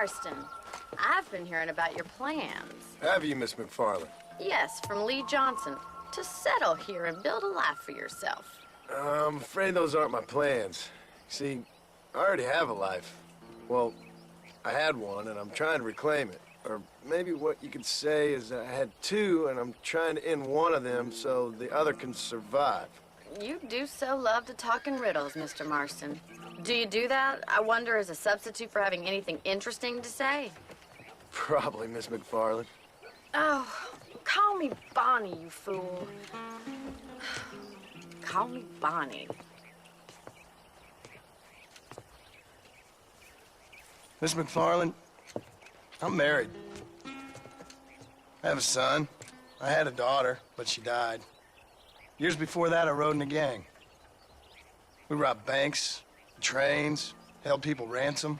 Marston. I've been hearing about your plans. Have you, Miss McFarland? Yes, from Lee Johnson. To settle here and build a life for yourself. I'm afraid those aren't my plans. See, I already have a life. Well, I had one, and I'm trying to reclaim it. Or maybe what you could say is I had two, and I'm trying to end one of them so the other can survive. You do so love to talk in riddles, Mr. Marston. Do you do that, I wonder, as a substitute for having anything interesting to say? Probably, Miss McFarland. Oh, call me Bonnie, you fool. Call me Bonnie. Miss McFarland, I'm married. I have a son. I had a daughter, but she died. Years before that, I rode in a gang. We robbed banks, trains, held people ransom.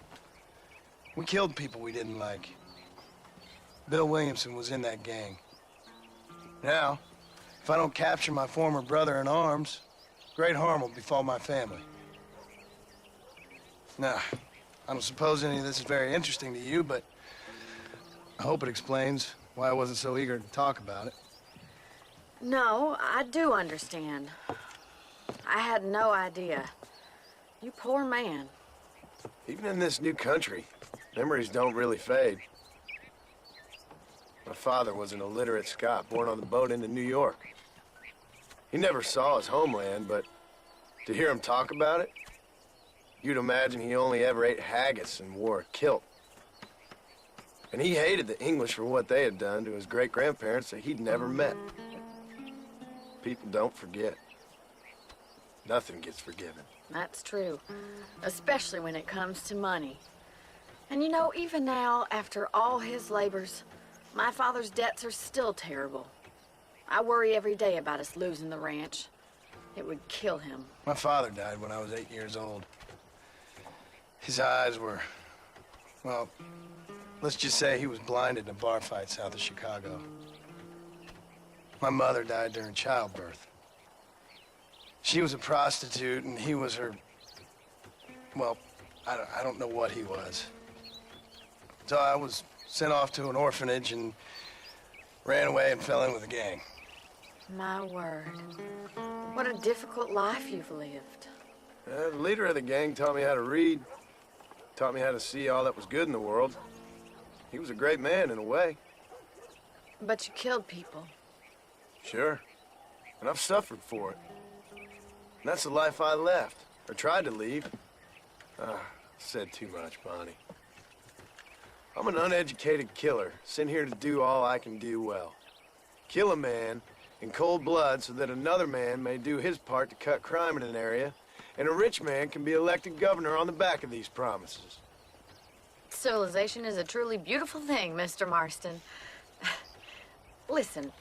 We killed people we didn't like. Bill Williamson was in that gang. Now, if I don't capture my former brother in arms, great harm will befall my family. Now, I don't suppose any of this is very interesting to you, but I hope it explains why I wasn't so eager to talk about it. No, I do understand. I had no idea. You poor man. Even in this new country, memories don't really fade. My father was an illiterate Scot born on the boat into New York. He never saw his homeland, but to hear him talk about it, you'd imagine he only ever ate haggis and wore a kilt. And he hated the English for what they had done to his great-grandparents that he'd never met. People don't forget. Nothing gets forgiven. That's true, especially when it comes to money. And you know, even now, after all his labors, my father's debts are still terrible. I worry every day about us losing the ranch. It would kill him. My father died when I was 8 years old. His eyes were, well, let's just say he was blinded in a bar fight south of Chicago. My mother died during childbirth. She was a prostitute, and he was her, well, I don't know what he was. So I was sent off to an orphanage and ran away and fell in with a gang. My word. What a difficult life you've lived. The leader of the gang taught me how to read, taught me how to see all that was good in the world. He was a great man in a way. But you killed people. Sure. And I've suffered for it. And that's the life I left, or tried to leave. Said too much, Bonnie. I'm an uneducated killer, sent here to do all I can do well. Kill a man in cold blood so that another man may do his part to cut crime in an area, and a rich man can be elected governor on the back of these promises. Civilization is a truly beautiful thing, Mr. Marston. Listen,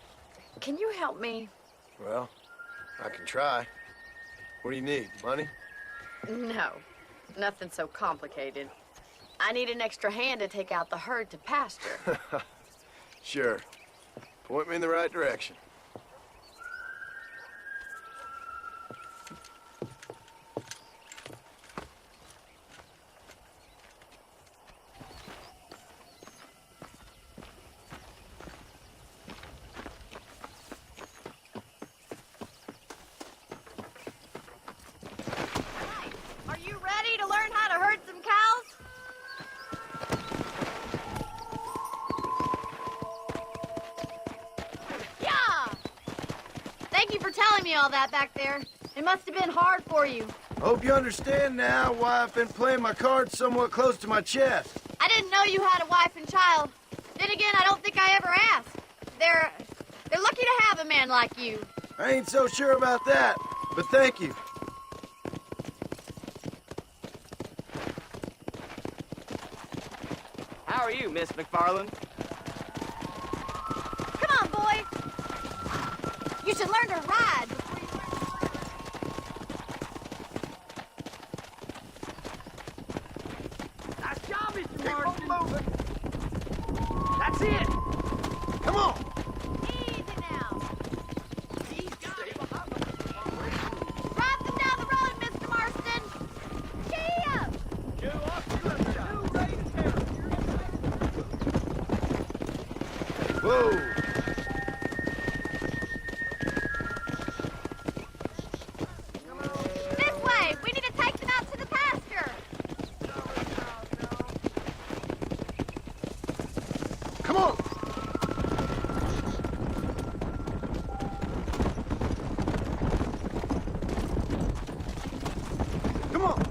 can you help me? Well, I can try. What do you need, money? No, nothing so complicated. I need an extra hand to take out the herd to pasture. Sure. Point me in the right direction. Are you ready to learn how to herd some cows? Thank you for telling me all that back there. It must have been hard for you. Hope you understand now why I've been playing my cards somewhat close to my chest. I didn't know you had a wife and child. Then again, I don't think I ever asked. They're lucky to have a man like you. I ain't so sure about that, but thank you. How are you, Miss McFarland? Come on, boy. You should learn to ride before you learn. Nice job, Mr. Keep Marston. moving. That's it. Come on. Easy now. He's got it. Drive them down the road, Mr. Marston. Gee up. You up to the new race territory. Whoa! This way! We need to take them out to the pasture! Come on! Come on!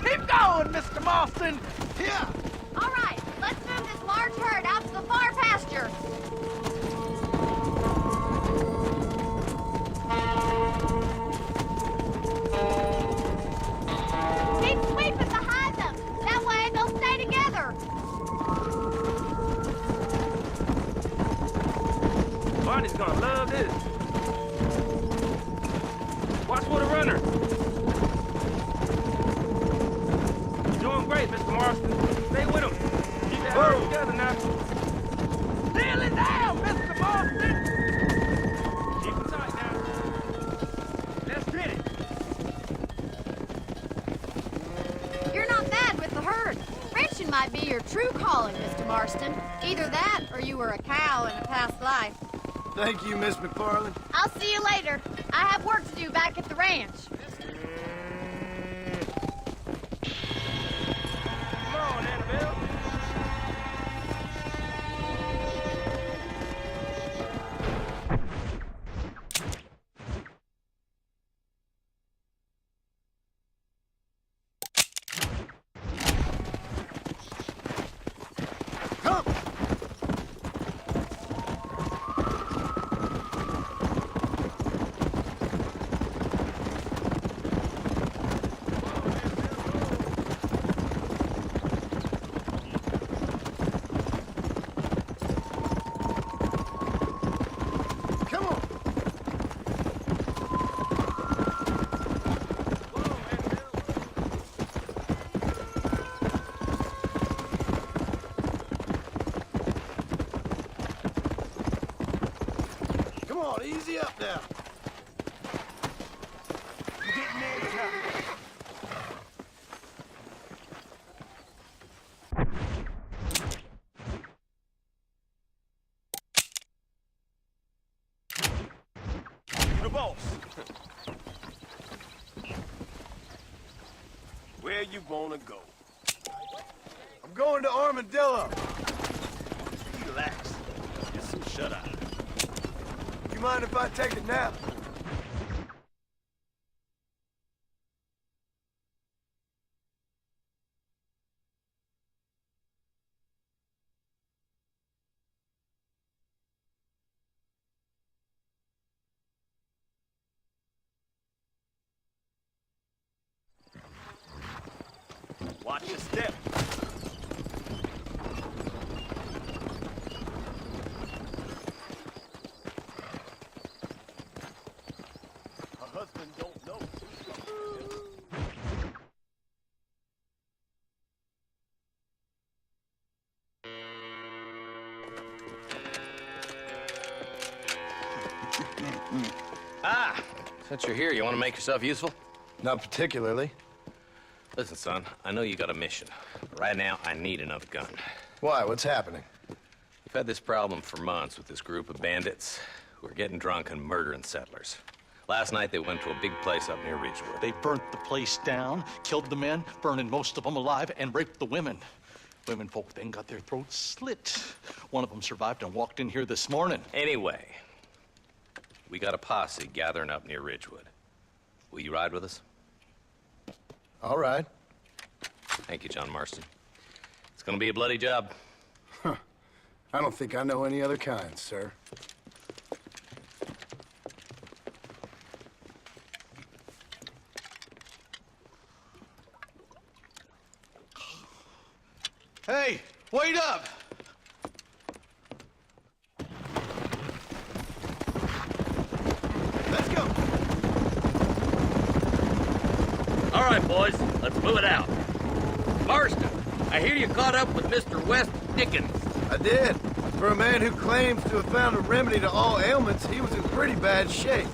Keep going, Mr. Marston! Here! All right, let's move this large herd out to the far pasture. Keep sweeping behind them. That way they'll stay together. Barney's gonna love this. Watch for the runner. Doing great, Mr. Marston. Stay with him. Keep that herd together now. Nearly down, Mr. Marston! Keep it tight now. Let's get it. You're not bad with the herd. Ranching might be your true calling, Mr. Marston. Either that or you were a cow in a past life. Thank you, Miss McFarland. I'll see you later. I have work to do back at the ranch. Come on, Annabelle. Come! Come on! Come on, easy up now. You're getting there, Chuck. You the boss. Where you wanna go? I'm going to Armadillo. Relax. Get some shut-eye. You mind if I take a nap? Watch your step. Her husband don't know. Since you're here, you want to make yourself useful? Not particularly. Listen, son, I know you got a mission. Right now, I need another gun. Why? What's happening? We've had this problem for months with this group of bandits who are getting drunk and murdering settlers. Last night, they went to a big place up near Ridgewood. They burnt the place down, killed the men, burning most of them alive, and raped the women. Women folk then got their throats slit. One of them survived and walked in here this morning. Anyway, we got a posse gathering up near Ridgewood. Will you ride with us? All right. Thank you, John Marston. It's gonna be a bloody job. I don't think I know any other kind, sir. Hey, wait up! Let's go. right, boys, let's move it out. Marston, I hear you caught up with Mr. West Dickens. I did. For a man who claims to have found a remedy to all ailments, he was in pretty bad shape.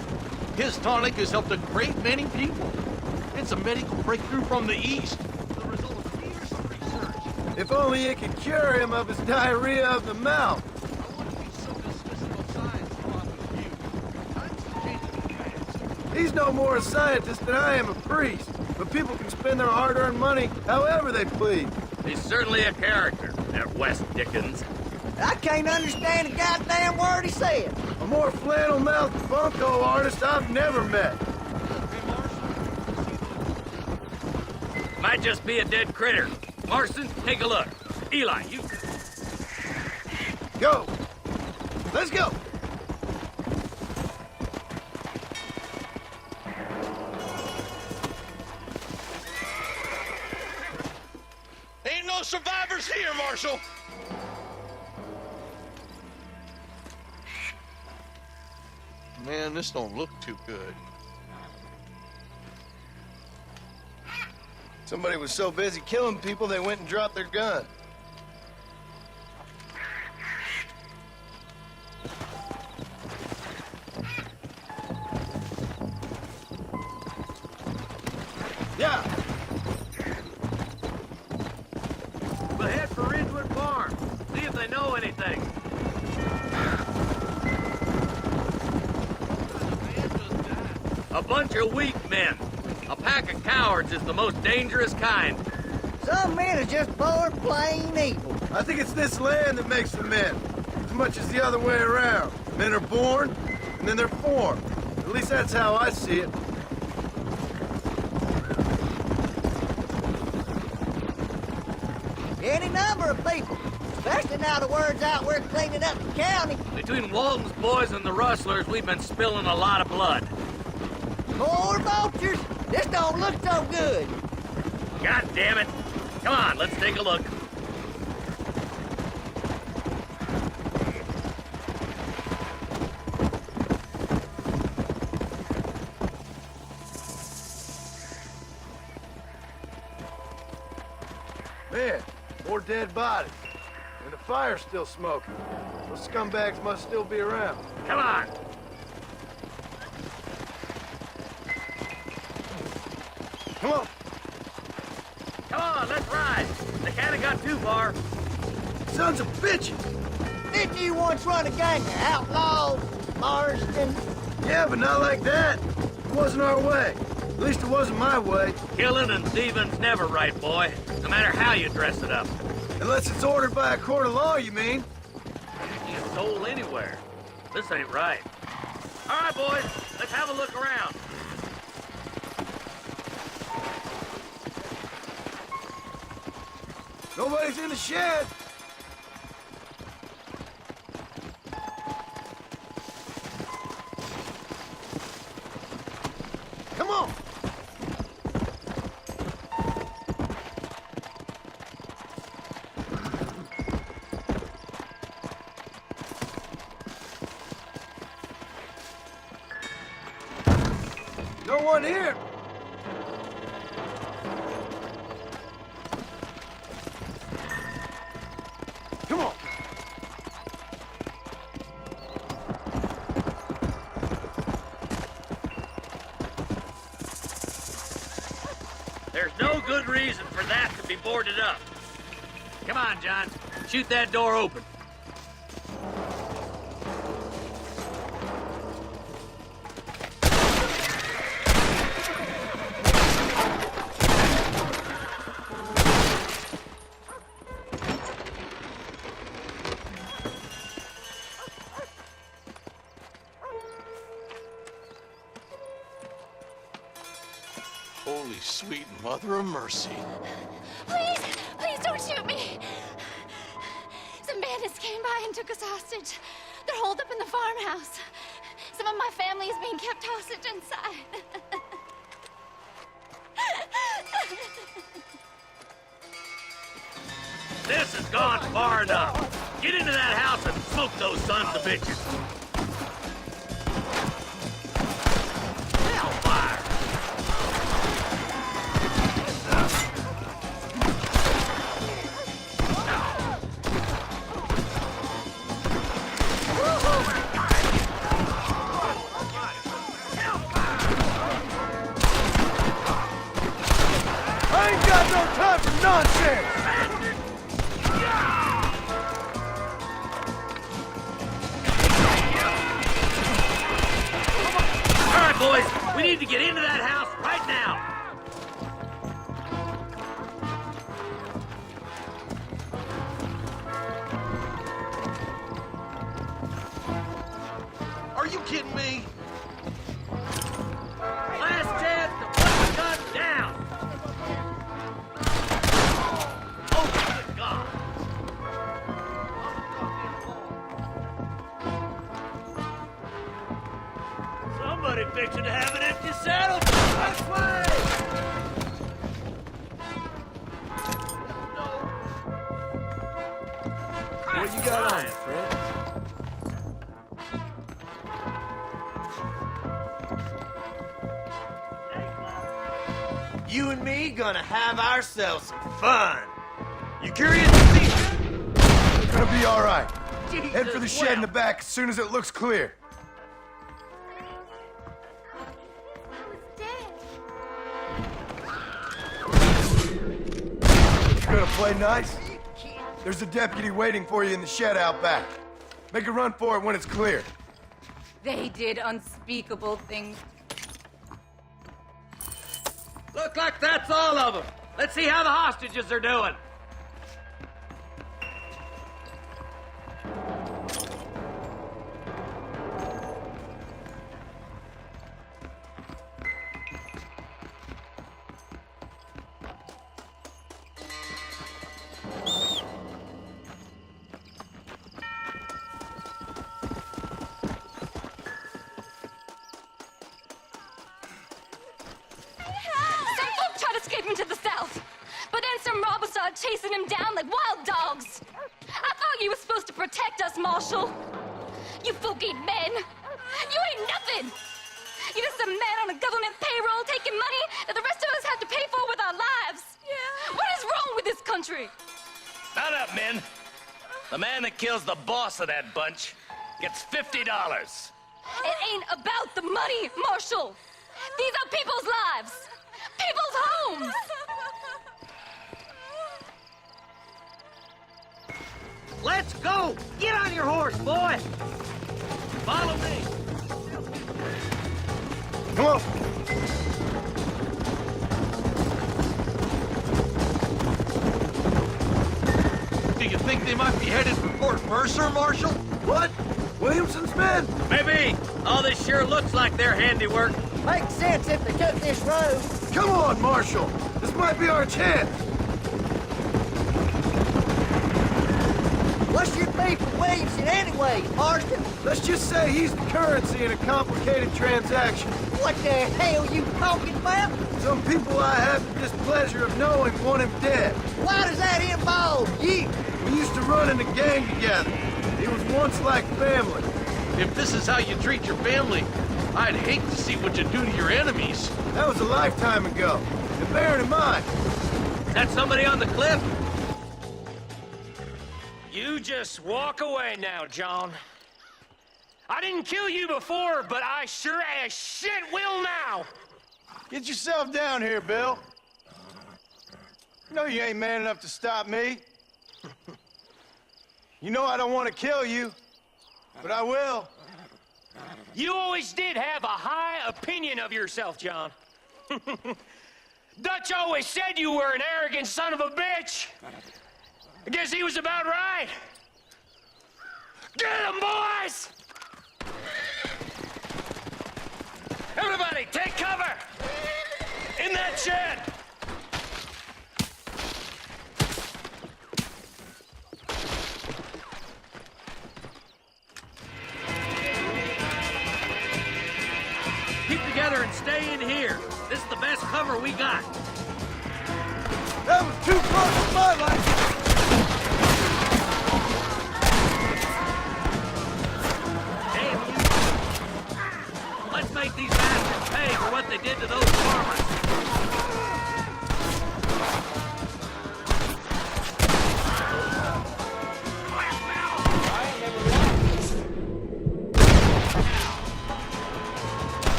His tonic has helped a great many people. It's a medical breakthrough from the East. The result of years of research. If only it could cure him of his diarrhea of the mouth. I want to be so dismissive of science so often view. Times have changed fast. He's no more a scientist than I am a priest. But people can spend their hard-earned money however they please. He's certainly a character, that West Dickens. I can't understand a goddamn word he said. A more flannel-mouthed bunco artist I've never met. Might just be a dead critter. Marston, take a look. Eli, you... Go! Let's go! Ain't no survivors here, Marshal. Man, this don't look too good. Somebody was so busy killing people, they went and dropped their gun. Yeah! We'll head for Ridgewood Farm. See if they know anything. A bunch of weak men. A pack of cowards is the most dangerous kind. Some men are just born plain evil. I think it's this land that makes them men, as much as the other way around. Men are born, and then they're formed. At least that's how I see it. Any number of people, especially now the word's out we're cleaning up the county. Between Walton's boys and the rustlers, we've been spilling a lot of blood. More vultures? This don't look so good. God damn it. Come on, let's take a look. Man, more dead bodies. And the fire's still smoking. Those scumbags must still be around. Come on. Come on! Come on, let's ride. They can't have got too far. Sons of bitches! Didn't you once run a gang of outlaws, Marston? Yeah, but not like that. It wasn't our way. At least it wasn't my way. Killing and thieving's never right, boy. No matter how you dress it up. Unless it's ordered by a court of law, you mean? You can sold anywhere. This ain't right. All right, boys, let's have a look around. Nobody's in the shed. Come on. No one here. Come on. There's no good reason for that to be boarded up. Come on, John. Shoot that door open. Holy sweet mother of mercy. Please, please don't shoot me. Some bandits came by and took us hostage. They're holed up in the farmhouse. Some of my family is being kept hostage inside. This has gone far enough. Get into that house and smoke those sons of bitches. Hellfire! I ain't got no time for nonsense! All right, boys, we need to get into that house right now. Are you kidding me? Last chance to put the gun down. Oh, good God. Somebody fixing to have an empty saddle. This way! What you got on, Fred? You and me gonna have ourselves some fun. You curious to see? It's gonna be all right. Head for the shed in the well. back as soon as it looks clear. You gonna play nice? There's a deputy waiting for you in the shed out back. Make a run for it when it's clear. They did unspeakable things. Look like that's all of them. Let's see how the hostages are doing. Some folk tried escaping to the south, but then some robbers started chasing him down like wild dogs. I thought you were supposed to protect us, Marshal. You folk ain't men. You ain't nothing. You're just a man on a government payroll taking money that the rest of us have to pay for with our lives. Yeah. What is wrong with this country? Mount up, men. The man that kills the boss of that bunch gets $50. It ain't about the money, Marshal. These are people's lives. People's homes. Let's go! Get on your horse, boy! Follow me! Come on. Do you think they might be headed for Fort Mercer, Marshal? What? Williamson's men? Maybe. All this sure looks like their handiwork. Makes sense if they took this road. Come on, Marshal. This might be our chance. What's your beef with Williamson anyway, Marston? Let's just say he's the currency in a complicated transaction. What the hell you talking about? Some people I have the displeasure of knowing want him dead. Why does that involve you? We used to run in a gang together. He was once like family. If this is how you treat your family, I'd hate to see what you do to your enemies. That was a lifetime ago. And bear in mind, Is that somebody on the cliff? You just walk away now, John. I didn't kill you before, but I sure as shit will now. Get yourself down here, Bill. You know you ain't man enough to stop me. You know I don't want to kill you, but I will. You always did have a high opinion of yourself, John. Dutch always said you were an arrogant son of a bitch. I guess he was about right. Get him, boys! Everybody, take cover! In that shed! Keep together and stay in here. This is the best cover we got. that was too close for my life. Damn you. Let's make these bastards pay for what they did to those farmers.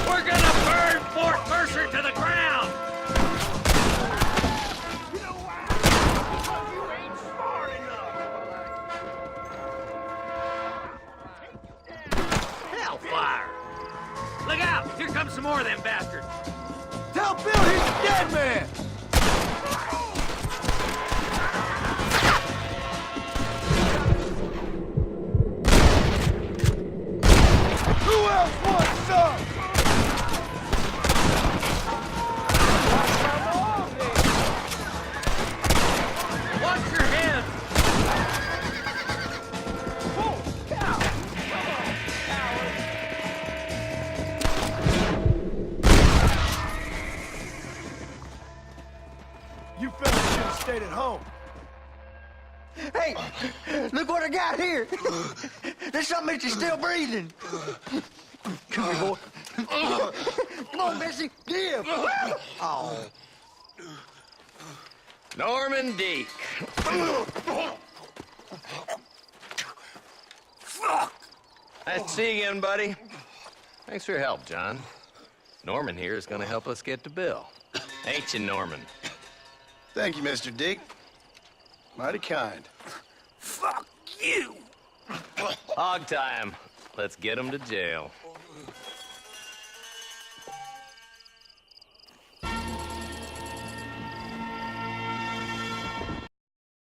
We're gonna burn Fort Mercer to the ground! record. Tell Bill he's a dead man! Who else wants some? Watch your head! You fellas should have stayed at home. Hey, look what I got here. There's something that you're still breathing. Come here, boy. Come on, Bessie, give. Oh. Norman Deek. Nice to see you again, buddy. Thanks for your help, John. Norman here is going to help us get to Bill. Ain't you, Norman? Thank you, Mr. Dick. Mighty kind. Fuck you! Hog time. Let's get him to jail.